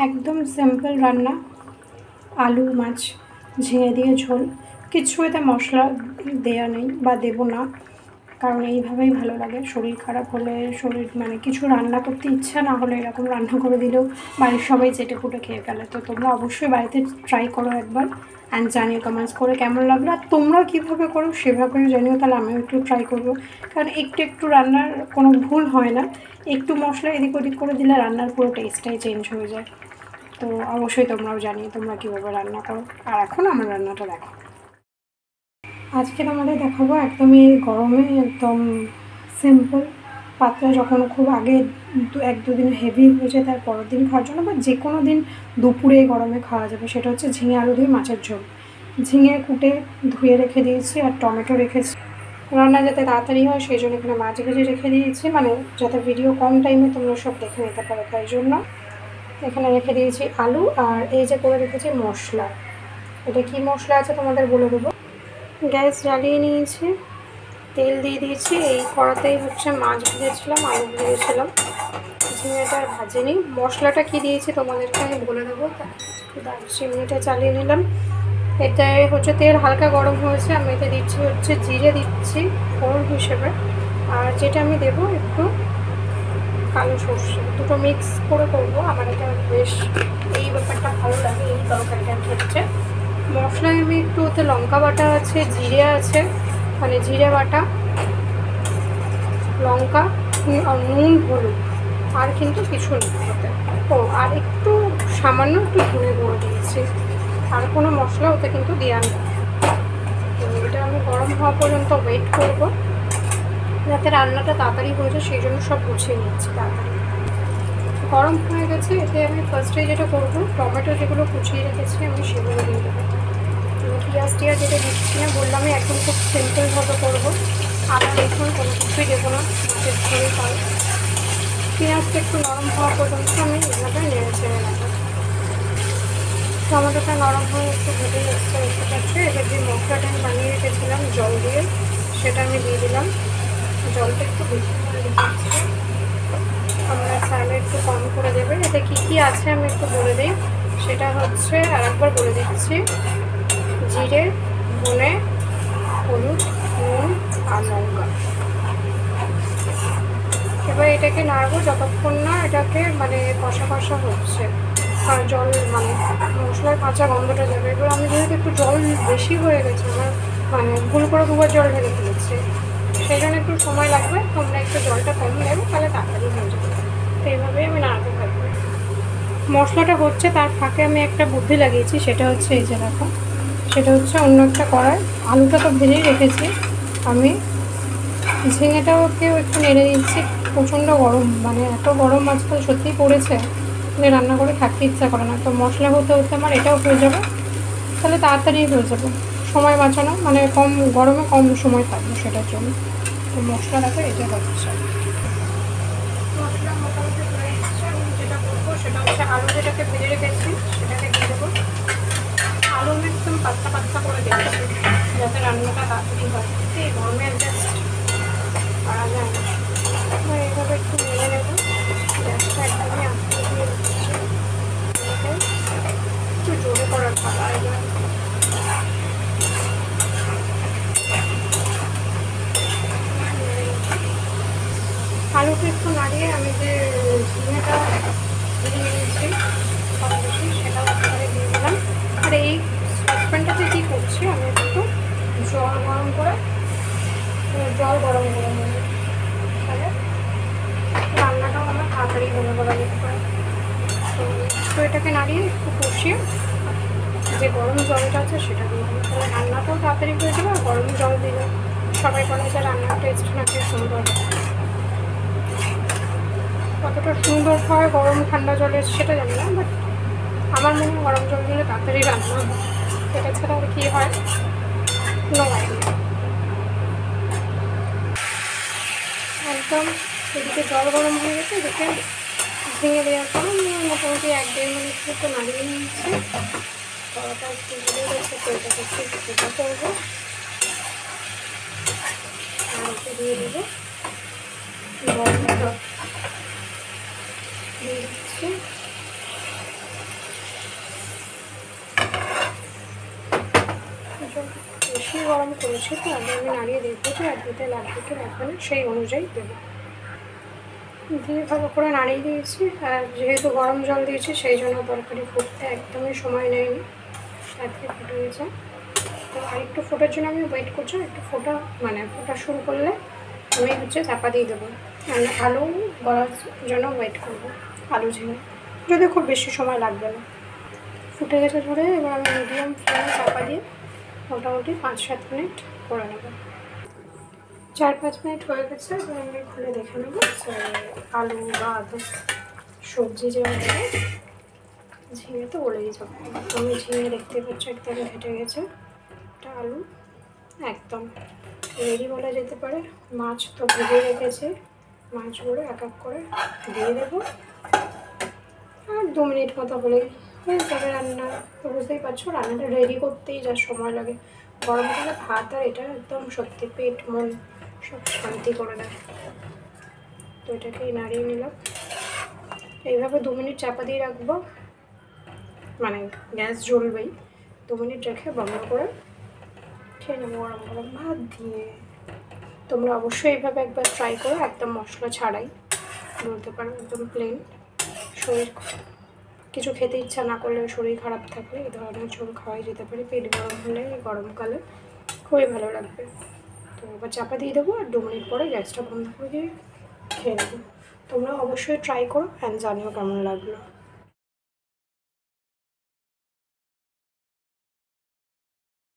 একদম সিম্পল রান্না, আলু মাছ ঝিঙে দিয়ে ঝোল, কিছু এতে মশলা দেয়া নেই বা দেবো না, কারণ এইভাবেই ভালো লাগে। শরীর খারাপ হলে, শরীর মানে কিছু রান্না করতে ইচ্ছা না হলে এরকম রান্না করে দিলেও বাড়ির সবাই চেটে পুটে খেয়ে ফেলে। তো তোমরা অবশ্যই বাড়িতে ট্রাই করো একবার, অ্যান্ড জানিও কমেন্টস করে কেমন লাগলো। আর তোমরা কীভাবে করো সেভাবেও জানিও, তাহলে আমিও একটু ট্রাই করবো। কারণ একটু একটু রান্নার কোনো ভুল হয় না, একটু মশলা এদিক ওদিক করে দিলে রান্নার পুরো টেস্টটাই চেঞ্জ হয়ে যায়। তো অবশ্যই তোমরাও জানিও তোমরা কীভাবে রান্না করো। আর এখন আমার রান্নাটা দেখো। আজকে তোমাদের দেখাবো একদমই গরমে একদম সিম্পল পাতলা, যখন খুব আগে এক দুদিন হেভি হয়ে যায় তার পরের দিন খাওয়ার জন্য, বা যে কোনো দিন দুপুরে গরমে খাওয়া যাবে। সেটা হচ্ছে ঝিঙে আলু দিয়ে মাছের ঝোল। ঝিঙে কুটে ধুয়ে রেখে দিয়েছি, আর টমেটো রেখেছি। রান্না যাতে তাড়াতাড়ি হয় সেই জন্য এখানে মাছ ভেজে রেখে দিয়েছি, মানে যাতে ভিডিও কম টাইমে তোমরা সব দেখে নিতে পারো, তাই জন্য এখানে রেখে দিয়েছি আলু। আর এই যে করে রেখেছি মশলা, এটা কি মশলা আছে তোমাদের বলে দেবো। গ্যাস জ্বালিয়ে নিয়েছি, তেল দিয়ে দিয়েছি। এই কড়াতেই হচ্ছে মাছ ভেজেছিলাম, আলু ভেজেছিলাম, ঝিঙেটা আর ভাজিনি। মশলাটা কি দিয়েছি তোমাদেরকে আমি বলে দেবো। দারচিনিটা চালিয়ে নিলাম। এটাই হচ্ছে তেল হালকা গরম হয়েছে, আমি এতে দিচ্ছি হচ্ছে জিরে দিচ্ছি ফোড়ন হিসেবে, আর যেটা আমি দেবো একটু কালো সর্ষে, দুটো মিক্স করে করবো। আমার এটা বেশ এই ব্যাপারটা ভালো লাগে এই তরকারিটার ক্ষেত্রে। মশলায় আমি একটু ওতে লঙ্কা বাটা আছে, জিরে আছে, মানে জিরে বাটা, লঙ্কা, নুন, হলুদ, আর কিন্তু কিছু নেই ওতে। ও আর একটু সামান্য একটু ধনে গুঁড়ো দিয়েছি, আর কোনো মশলা ওতে কিন্তু দেওয়া নেই। তো এটা আমি গরম হওয়া পর্যন্ত ওয়েট করব, যাতে রান্নাটা তাড়াতাড়ি হয়ে যায়, সেই জন্য সব গুছিয়ে নিচ্ছি তাড়াতাড়ি। গরম হয়ে গেছে, এতে আমি ফার্স্টে যেটা করবো, টমেটো যেগুলো কুচিয়ে রেখেছি আমি সেগুলো দিয়ে দেবো। পেঁয়াজ টিয়াজ যেটা দিচ্ছি না, বললাম একদম খুব সিম্পলভাবে করবো। আদা রসুন কোনো কিছুই দেবো না, মাছের ঝোল পাই। পেঁয়াজটা একটু নরম হওয়া পর্যন্ত আমি এইভাবে নেড়ে ছেড়ে রাখবো। টমেটোটা নরম হয়ে একটু ভেজে এসছে, দেখতে পাচ্ছি। এবার যে মশলাটা আমি বানিয়ে রেখেছিলাম জল দিয়ে, সেটা আমি দিয়ে দিলাম। জলটা একটু বেশি করে দিচ্ছি, আমরা চাইলে একটু কম করে দেবে। এতে কী কী আছে আমি একটু বলে দিই। সেটা হচ্ছে আর একবার বলে দিচ্ছি, জিরে, ধনে, হলুদ, নুন আর লঙ্কা। এবার এটাকে নাড়বো যতক্ষণ না এটাকে মানে কষা কষা হচ্ছে, আর জল মানে মশলার কাঁচা গন্ধটা যাবে। এবার আমি যেহেতু একটু জল বেশি হয়ে গেছে, আমার মানে ভুল করে দুবার জল ঢেলে ফেলেছি, সেই জন্য একটু সময় লাগবে। তোমরা একটু জলটা কম নেবে, তাহলে তাড়াতাড়ি হয়ে যাবে। তো এইভাবেই আমি নাড়তে থাকবো। মশলাটা হচ্ছে তার ফাঁকে আমি একটা বুদ্ধি লাগিয়েছি, সেটা হচ্ছে এই যে দেখো, সেটা হচ্ছে অন্য একটা কড়াই আলুটা তো ভেজেই রেখেছি আমি, ঝিঙেটাকেও একটু নেড়ে দিচ্ছি। প্রচণ্ড গরম, মানে এত গরম আজকাল সত্যিই পড়েছে, মানে রান্না করে থাকতে ইচ্ছা করে না। তো মশলা হতে হতে আমার এটাও হয়ে যাবে, তাহলে তাড়াতাড়ি হয়ে যাবে। সময় বাঁচানো, মানে কম গরমে কম সময় থাকবে সেটার জন্য। তো মশলাটাকে এটা হচ্ছে, মশলা মোটামুটি হয়ে যাচ্ছে। আমি যেটা করবো সেটা হচ্ছে আলু যেটাকে ভেজে রেখেছি সেটাকে দিয়ে দেবো। আলু আমি একদম পাতলা পাতলা করে দিচ্ছি, যাতে রান্নাটা তাড়াতাড়ি হয়। এই গরমে জাস্ট পারা যায় না। এইভাবে একটু নেড়ে নেব, গ্যাসটা একদমই আস্তে দিয়ে দিচ্ছি। একটু জোরে করার পালা এবার। আলুটা একটু নাড়িয়ে আমি যে ঝিঙেটা দিয়ে নিয়েছি কম বেশি, সেটাও একবারে দিয়ে দিলাম। আর এই সসপ্যানটাতে কী করছি, আমি একটু জল গরম করে নেব, তাহলে রান্নাটাও আমার তাড়াতাড়ি হয়ে বলা যেতে পারে। তো এটাকে নাড়িয়ে একটু কষিয়ে যে গরম জলটা আছে সেটা দিয়ে দেবো, তাহলে রান্নাটাও তাড়াতাড়ি হয়ে যাবে। আর গরম জল দিলে সবাই বলে যে রান্নার টেস্ট নাকি সুন্দর হয়। কতটা সুন্দর হয় গরম ঠান্ডা জলের সেটা জানি না, বাট আমার মনে হয় গরম জল দিলে তাড়াতাড়ি রান্না হয়। এটা ছাড়া আর কী হয় নো আইডিয়া। একদম এদিকে জল গরম হয়ে গেছে, এদিকে ঝিঙে দেওয়ার পর মোটামুটি 1-1.5 মিনিট মতো নাড়িয়ে নিয়েছি। কড়াটা একটু ভুলে গেছে, তো এটাকে একটু ভেজা করবো। আর ওকে দিয়ে দেবো লবণটা দিয়ে দিচ্ছি, করছি, তো আগে আমি নাড়িয়ে দেখবো যে আর দিতে লাগবে কি লাগবে না, সেই অনুযায়ী দেবো। দিয়ে ভালো করে নাড়িয়ে দিয়েছি। আর যেহেতু গরম জল দিয়েছি সেই জন্য তরকারি ফুটতে একদমই সময় নেয়নি, তাড়াতাড়ি ফুটে গেছে। তো আরেকটু ফোটার জন্য আমি ওয়েট করছি, একটু ফোটা শুরু করলে আমি চাপা দিয়ে দেবো। আমি আলু গলার জন্য ওয়েট করবো, আলু ঝিঙে, যদি খুব বেশি সময় লাগবে না। ফুটে গেছে ধরে এবার আমি মিডিয়াম ফ্লেমে চাপা দিয়ে মোটামুটি 5-7 মিনিট করে নেব। 4-5 মিনিট হয়ে গেছে, এবার আমি খুলে দেখে নেবো যে আলু বা আদার্স সবজি যে ঝিঙে তো গলেই যাবে। আমি ঝিঙে দেখতে পাচ্ছি একদম ঘেটে গেছে। একটা আলু একদম রেডি বলা যেতে পারে। মাছ তো ভেজে রেখেছি, মাছগুলো এক এক করে দিয়ে দেবো। আর 2 মিনিট মতো হলেই হয়ে যাবে রান্না। তো বুঝতেই পারছো রান্নাটা রেডি করতেই যা সময় লাগে। গরমকালে ভাত আর এটা একদম সত্যি পেট মন সব শান্তি করে দেয়। তো এটাকেই নাড়িয়ে নিলাম। এইভাবে 2 মিনিট চাপা দিয়ে রাখবো, মানে গ্যাস জ্বলবেই। 2 মিনিট রেখে বন্ধ করে খেয়ে নেবো গরম গরম ভাত দিয়ে। তোমরা অবশ্যই এইভাবে একবার ট্রাই করো, একদম মশলা ছাড়াই বলতে পারো, একদম প্লেন। শরীর কিছু খেতে ইচ্ছা না করলে, শরীর খারাপ থাকলে এই ধরনের ঝোল খাওয়াই যেতে পারে। পেট গরম হলে গরমকালে খুবই ভালো লাগবে। তো এবার চাপা দিয়ে দেবো আর 2 মিনিট পরে গ্যাসটা বন্ধ করে দিয়ে খেয়ে নেবো। তোমরা অবশ্যই ট্রাই করো অ্যান্ড জানিও কেমন লাগলো।